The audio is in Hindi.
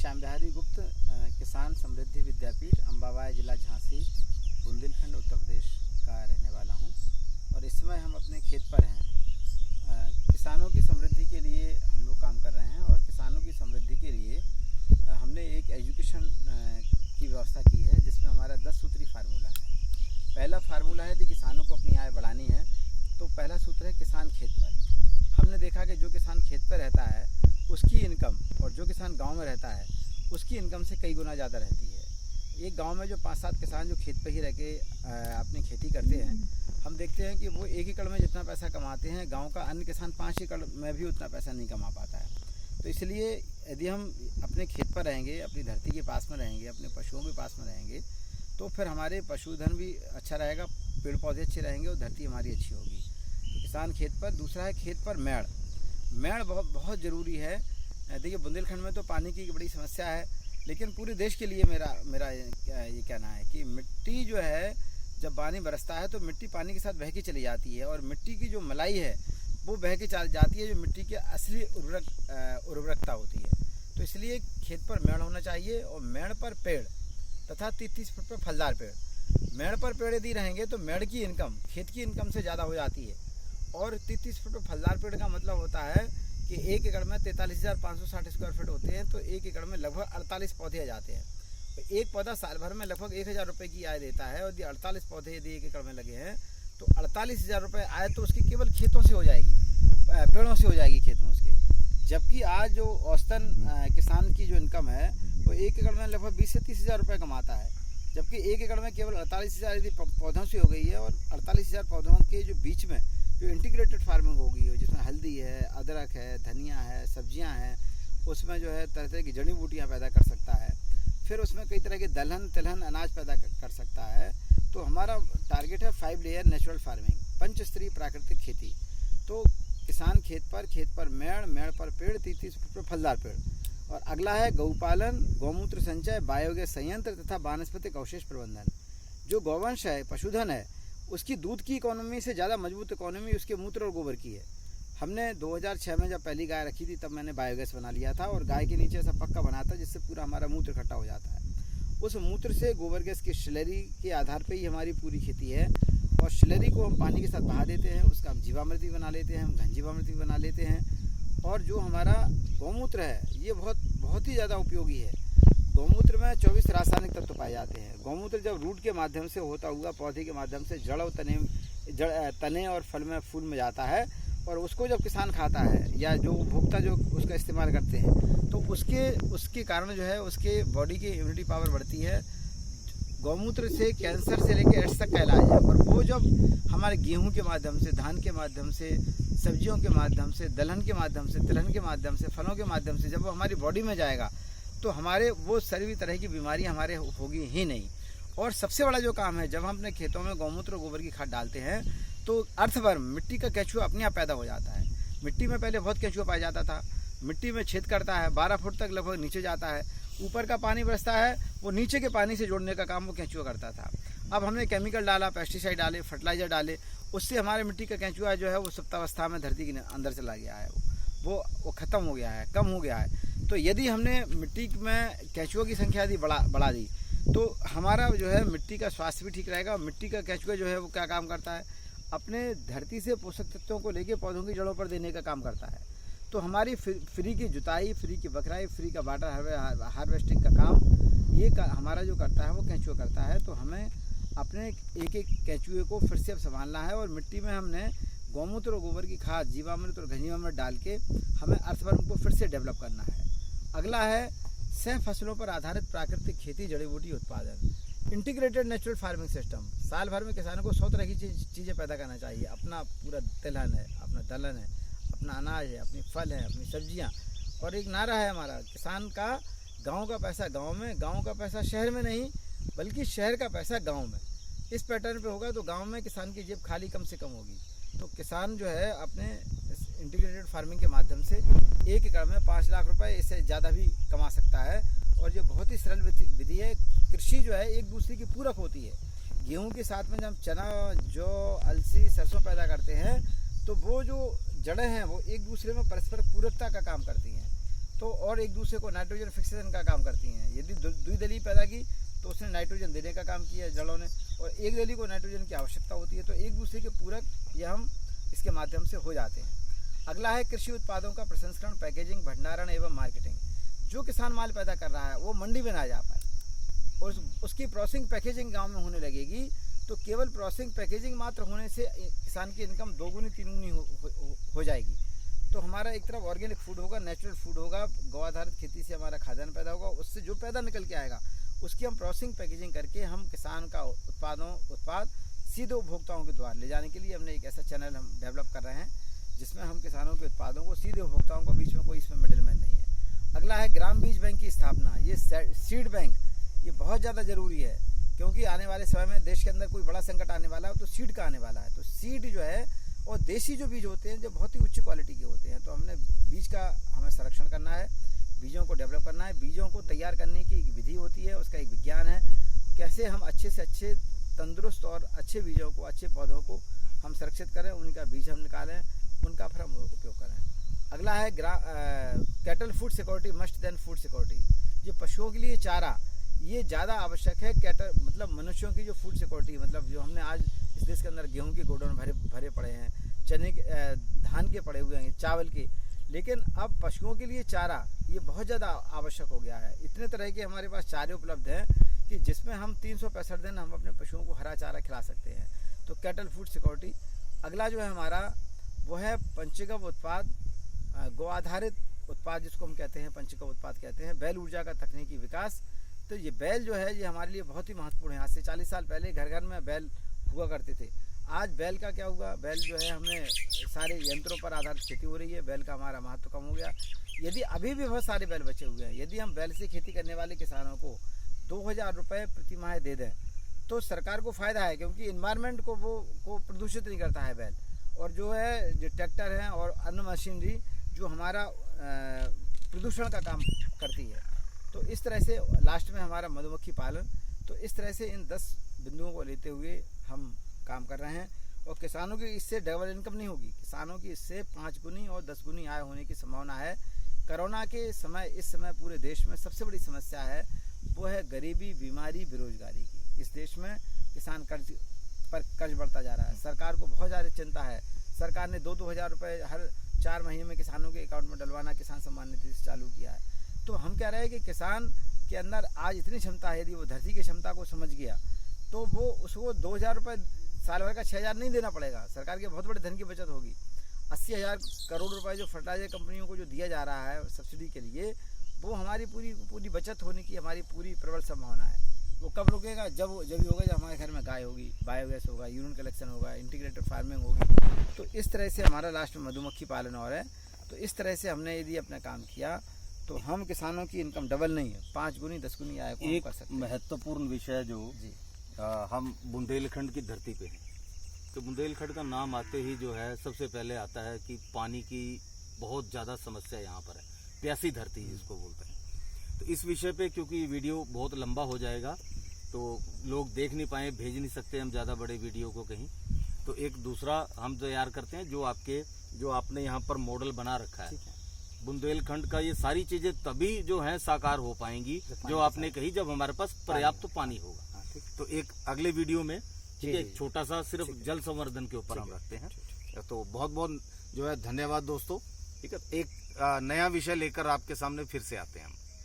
श्याम बिहारी गुप्त किसान समृद्धि विद्यापीठ अम्बाबाई जिला झांसी बुंदेलखंड उत्तर प्रदेश का रहने वाला हूं और इस समय हम अपने खेत पर हैं। किसानों की समृद्धि के लिए हम लोग काम कर रहे हैं और किसानों की समृद्धि के लिए हमने एक एजुकेशन की व्यवस्था की है जिसमें हमारा 10 सूत्री फार्मूला है। पहला फार्मूला है यदि किसानों को अपनी आय बढ़ानी है तो पहला सूत्र है किसान खेत पर। हमने देखा कि जो किसान खेत पर रहता है उसकी इनकम और जो किसान गांव में रहता है उसकी इनकम से कई गुना ज़्यादा रहती है। एक गांव में जो 5-7 किसान जो खेत पर ही रह के अपनी खेती करते हैं, हम देखते हैं कि वो 1 एकड़ में जितना पैसा कमाते हैं गांव का अन्य किसान 5 एकड़ में भी उतना पैसा नहीं कमा पाता है। तो इसलिए यदि हम अपने खेत पर रहेंगे, अपनी धरती के पास में रहेंगे, अपने पशुओं के पास में रहेंगे तो फिर हमारे पशुधन भी अच्छा रहेगा, पेड़ पौधे अच्छे रहेंगे और धरती हमारी अच्छी होगी। तो किसान खेत पर। दूसरा है खेत पर मेड़ बहुत ज़रूरी है। देखिए बुंदेलखंड में तो पानी की बड़ी समस्या है, लेकिन पूरे देश के लिए मेरा ये कहना है कि मिट्टी जो है जब पानी बरसता है तो मिट्टी पानी के साथ बह के चली जाती है और मिट्टी की जो मलाई है वो बह के चल जाती है, जो मिट्टी की असली उर्वरकता होती है। तो इसलिए खेत पर मेड़ होना चाहिए और मेड़ पर पेड़ तथा 30-30 फुट पर फलदार पेड़। मेड़ पर पेड़ यदि रहेंगे तो मेड़ की इनकम खेत की इनकम से ज़्यादा हो जाती है और 30-30 फुट पर फलदार पेड़ का मतलब होता है कि 1 एकड़ में 43,560 स्क्वायर फीट होते हैं तो 1 एकड़ में लगभग 48 पौधे आ जाते हैं। तो एक पौधा साल भर में लगभग 1,000 रुपये की आय देता है और यदि 48 पौधे यदि 1 एकड़ में लगे हैं तो 48,000 रुपये आय तो उसकी केवल खेतों से हो जाएगी, पेड़ों से हो जाएगी खेत में उसके। जबकि आज जो औसतन किसान की जो इनकम है वो 1 एकड़ में लगभग 20 से 30,000 रुपये कमाता है, जबकि 1 एकड़ में केवल 48,000 यदि पौधों से हो गई है और 48,000 पौधों के जो बीच में जो इंटीग्रेटेड फार्मिंग हो गई है जिसमें हल्दी है, अदरक है, धनिया है, सब्जियां हैं, उसमें जो है तरह तरह की जड़ी बूटियां पैदा कर सकता है, फिर उसमें कई तरह के दलहन तिलहन अनाज पैदा कर सकता है। तो हमारा टारगेट है 5 लेयर नेचुरल फार्मिंग, पंचस्तरीय प्राकृतिक खेती। तो किसान खेत पर मेड़ पर पेड़, 30-30 फुट पर फलदार पेड़। और अगला है गौपालन, गौमूत्र संचय, बायोगैस संयंत्र तथा वानस्पतिक अवशेष प्रबंधन। जो गौवंश है, पशुधन है, उसकी दूध की इकोनॉमी से ज़्यादा मजबूत इकोनॉमी उसके मूत्र और गोबर की है। हमने 2006 में जब पहली गाय रखी थी तब मैंने बायोगैस बना लिया था और गाय के नीचे ऐसा पक्का बना था जिससे पूरा हमारा मूत्र इकट्ठा हो जाता है। उस मूत्र से गोबर गैस की स्लरी के आधार पर ही हमारी पूरी खेती है और स्लरी को हम पानी के साथ बहा देते हैं, उसका हम जीवामृत भी बना लेते हैं, हम घन जीवामृत भी बना लेते हैं। और जो हमारा गौमूत्र है ये बहुत ही ज़्यादा उपयोगी है। गौमूत्र में 24 रासायनिक तत्व पाए जाते हैं। गौमूत्र जब रूट के माध्यम से होता हुआ पौधे के माध्यम से जड़ और तने और फूल में जाता है और उसको जब किसान खाता है या जो उपभोक्ता जो उसका इस्तेमाल करते हैं तो उसके कारण जो है उसके बॉडी की इम्यूनिटी पावर बढ़ती है। गौमूत्र से कैंसर से लेकर एड्स तक का इलाज है और वो जब हमारे गेहूं के माध्यम से, धान के माध्यम से, सब्जियों के माध्यम से, दलहन के माध्यम से, तिलहन के माध्यम से, फलों के माध्यम से जब वो हमारी बॉडी में जाएगा तो हमारे वो सभी तरह की बीमारी हमारे होगी ही नहीं। और सबसे बड़ा जो काम है, जब हम अपने खेतों में गौमूत्र और गोबर की खाद डालते हैं तो अर्थवर्म, मिट्टी का केंचुआ अपने आप पैदा हो जाता है। मिट्टी में पहले बहुत केंचुआ पाया जाता था, मिट्टी में छेद करता है, 12 फुट तक लगभग नीचे जाता है, ऊपर का पानी बरसता है, वो नीचे के पानी से जोड़ने का काम वो केंचुआ करता था। अब हमने केमिकल डाला, पेस्टिसाइड डाले, फर्टिलाइजर डाले, उससे हमारे मिट्टी का केंचुआ जो है वो सुप्तावस्था में धरती के अंदर चला गया है, वो ख़त्म हो गया है, कम हो गया है। तो यदि हमने मिट्टी में केंचुओं की संख्या यदि बढ़ा दी तो हमारा जो है मिट्टी का स्वास्थ्य भी ठीक रहेगा। मिट्टी का केंचुआ जो है वो क्या काम करता है, अपने धरती से पोषक तत्वों को लेके पौधों की जड़ों पर देने का काम करता है। तो हमारी फ्री की जुताई, फ्री की बखराई, फ्री का वाटर हार्वेस्टिंग का काम ये हमारा जो करता है वो केंचुआ करता है। तो हमें अपने एक केंचुए को फिर से अब संभालना है और मिट्टी में हमने गौमूत्र और गोबर की खाद, जीवामृत और घन जीवामृत डाल के हमें अर्थवर्म को फिर से डेवलप करना है। अगला है सह फसलों पर आधारित प्राकृतिक खेती, जड़ी बूटी उत्पादन, इंटीग्रेटेड नेचुरल फार्मिंग सिस्टम। साल भर में किसानों को 100 तरह की चीज़ें पैदा करना चाहिए। अपना पूरा तिलहन है, अपना दलहन है, अपना अनाज है, अपनी फल है, अपनी सब्जियां। और एक नारा है हमारा, किसान का गांव का पैसा गांव में, गांव का पैसा शहर में नहीं बल्कि शहर का पैसा गांव में। इस पैटर्न पे होगा तो गांव में किसान की जेब खाली कम से कम होगी। तो किसान जो है अपने इंटीग्रेटेड फार्मिंग के माध्यम से 1 एकड़ में 5 लाख रुपए इससे ज़्यादा भी कमा सकता है। और ये बहुत ही सरल विधि है। कृषि जो है एक दूसरे की पूरक होती है। गेहूं के साथ में जब हम चना, जौ, अलसी, सरसों पैदा करते हैं तो वो जो जड़ें हैं वो एक दूसरे में परस्पर पूरकता का काम करती हैं। तो तो और एक दूसरे को नाइट्रोजन फिक्सेशन का काम करती हैं। यदि द्विदलीय पैदा की तो उसने नाइट्रोजन देने का काम किया जड़ों ने, और एक दली को नाइट्रोजन की आवश्यकता होती है, तो एक दूसरे के पूरक ये हम इसके माध्यम से हो जाते हैं। अगला है कृषि उत्पादों का प्रसंस्करण, पैकेजिंग, भंडारण एवं मार्केटिंग। जो किसान माल पैदा कर रहा है वो मंडी में ना जा पाए और उसकी प्रोसेसिंग पैकेजिंग गांव में होने लगेगी, तो केवल प्रोसेसिंग पैकेजिंग मात्र होने से किसान की इनकम दोगुनी तीनगुनी हो जाएगी। तो हमारा एक तरफ ऑर्गेनिक फूड होगा, नेचुरल फूड होगा, गौ आधारित खेती से हमारा खाद्यान्न पैदा होगा, उससे जो पैदा निकल के आएगा उसकी हम प्रोसेसिंग पैकेजिंग करके हम किसान का उत्पाद सीधे उपभोक्ताओं के द्वार ले जाने के लिए हमने एक ऐसा चैनल हम डेवलप कर रहे हैं जिसमें हम किसानों के उत्पादों को सीधे उपभोक्ताओं को, बीच में कोई इसमें मिडिलमैन नहीं है। अगला है ग्राम बीज बैंक की स्थापना। ये सीड बैंक ये बहुत ज़्यादा ज़रूरी है, क्योंकि आने वाले समय में देश के अंदर कोई बड़ा संकट आने वाला है तो सीड का आने वाला है। तो सीड जो है और देसी जो बीज होते हैं जो बहुत ही उच्च क्वालिटी के होते हैं, तो हमने बीज का हमें संरक्षण करना है, बीजों को डेवलप करना है। बीजों को तैयार करने की एक विधि होती है, उसका एक विज्ञान है, कैसे हम अच्छे से अच्छे तंदुरुस्त और अच्छे बीजों को, अच्छे पौधों को हम सुरक्षित करें, उनका बीज हम निकालें, उनका फिर हम उपयोग करें। अगला है cattle food security must then food security. ये पशुओं के लिए चारा ये ज़्यादा आवश्यक है। कैटल मतलब मनुष्यों की जो फूड सिक्योरिटी, मतलब जो हमने आज इस देश के अंदर गेहूं के गोडाउन भरे पड़े हैं, चने के धान के पड़े हुए हैं, चावल के, लेकिन अब पशुओं के लिए चारा ये बहुत ज़्यादा आवश्यक हो गया है। इतने तरह के हमारे पास चारे उपलब्ध हैं कि जिसमें हम 365 दिन हम अपने पशुओं को हरा चारा खिला सकते हैं। तो कैटल फूड सिक्योरिटी। अगला जो है हमारा वो है पंचगव्य उत्पाद, गौ आधारित उत्पाद जिसको हम कहते हैं, पंचगव्य उत्पाद कहते हैं। बैल ऊर्जा का तकनीकी विकास। तो ये बैल जो है ये हमारे लिए बहुत ही महत्वपूर्ण है। आज से 40 साल पहले घर घर में बैल हुआ करते थे। आज बैल का क्या हुआ, बैल जो है हमें सारे यंत्रों पर आधारित खेती हो रही है, बैल का हमारा महत्व कम हो गया। यदि अभी भी बहुत सारे बैल बचे हुए हैं, यदि हम बैल से खेती करने वाले किसानों को 2000 रुपये प्रति माह दे दें तो सरकार को फ़ायदा है, क्योंकि इन्वायरमेंट को प्रदूषित नहीं करता है बैल। और जो है जो ट्रैक्टर हैं और अन्य मशीनरी जो हमारा प्रदूषण का काम करती है। तो इस तरह से लास्ट में हमारा मधुमक्खी पालन। तो इस तरह से इन 10 बिंदुओं को लेते हुए हम काम कर रहे हैं, और किसानों की इससे डबल इनकम नहीं होगी, किसानों की इससे 5 गुनी और 10 गुनी आय होने की संभावना है। कोरोना के समय इस समय पूरे देश में सबसे बड़ी समस्या है वो है गरीबी, बीमारी, बेरोजगारी की। इस देश में किसान कर्ज बढ़ता जा रहा है। सरकार को बहुत ज़्यादा चिंता है। सरकार ने 2-2 हज़ार रुपये हर 4 महीने में किसानों के अकाउंट में डलवाना किसान सम्मान निधि से चालू किया है। तो हम कह रहे हैं कि किसान के अंदर आज इतनी क्षमता है, यदि वो धरती की क्षमता को समझ गया तो वो उसको 2000 रुपये साल भर का 6000 नहीं देना पड़ेगा। सरकार के बहुत बड़े धन की बचत होगी। 80,000 करोड़ रुपए जो फर्टिलाइजर कंपनियों को जो दिया जा रहा है सब्सिडी के लिए, वो हमारी पूरी बचत होने की हमारी पूरी प्रबल संभावना है। वो कब रुकेगा, जब ही होगा जब हमारे घर में गाय होगी, बायोगैस होगा, यूरिन कलेक्शन होगा, इंटीग्रेटेड फार्मिंग होगी। तो इस तरह से हमारा लास्ट में मधुमक्खी पालन और है। तो इस तरह से हमने यदि अपना काम किया तो हम किसानों की इनकम डबल नहीं है, 5 गुनी 10 गुनी आय को कर सकते हैं। महत्वपूर्ण विषय जो हम बुंदेलखंड की धरती पे हैं, तो बुंदेलखंड का नाम आते ही जो है सबसे पहले आता है कि पानी की बहुत ज़्यादा समस्या यहाँ पर है, प्यासी धरती जिसको बोलते हैं। तो इस विषय पे क्योंकि वीडियो बहुत लंबा हो जाएगा तो लोग देख नहीं पाए, भेज नहीं सकते हम ज़्यादा बड़े वीडियो को कहीं, तो एक दूसरा हम तैयार करते हैं जो आपने यहाँ पर मॉडल बना रखा है बुंदेलखंड का। ये सारी चीज़ें तभी जो है साकार हो पाएंगी जो आपने कही, जब हमारे पास पर्याप्त पानी होगा। तो एक अगले वीडियो में ठीक है, एक छोटा सा सिर्फ जल संवर्धन के ऊपर हम रखते हैं। तो बहुत बहुत जो है धन्यवाद दोस्तों। ठीक है, एक नया विषय लेकर आपके सामने फिर से आते हैं हम।